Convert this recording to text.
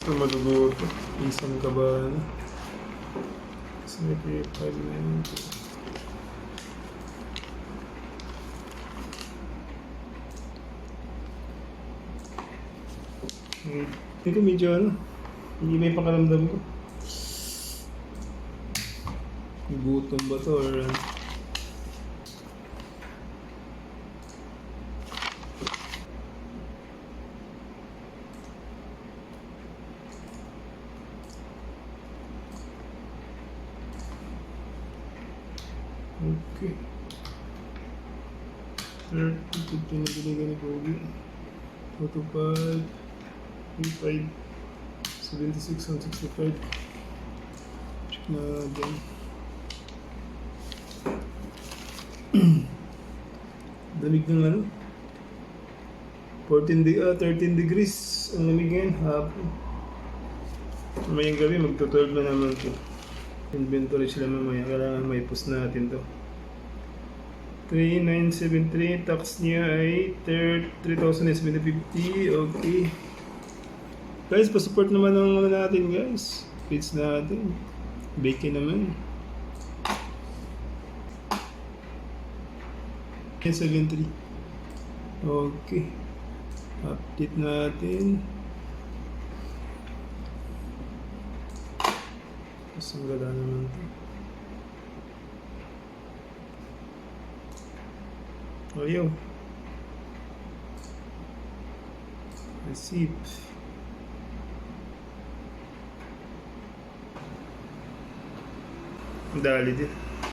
Ito maduduto. Isang ka ba na? Snake 590. Ito medyo ano, hindi may pakaramdam ko. Gutom ba to or ano? Okay. 30, 15 na binigay ni Kobe. 45, 35, 76 and 65. Check na dyan. Lamig ng ano? 13 degrees ang lamig ngayon, hapon. Mamayang gabi, magto-12 na naman ito. Inventory sila mamaya, kailangan may post natin to. 3973, tax niya ay 3,750. Okay. Guys, pa-support naman ng ano natin guys. Feeds natin. Bake naman. 73. Okay. Update natin. Ang ganda naman ito. Ayaw. Receipt. Dali din.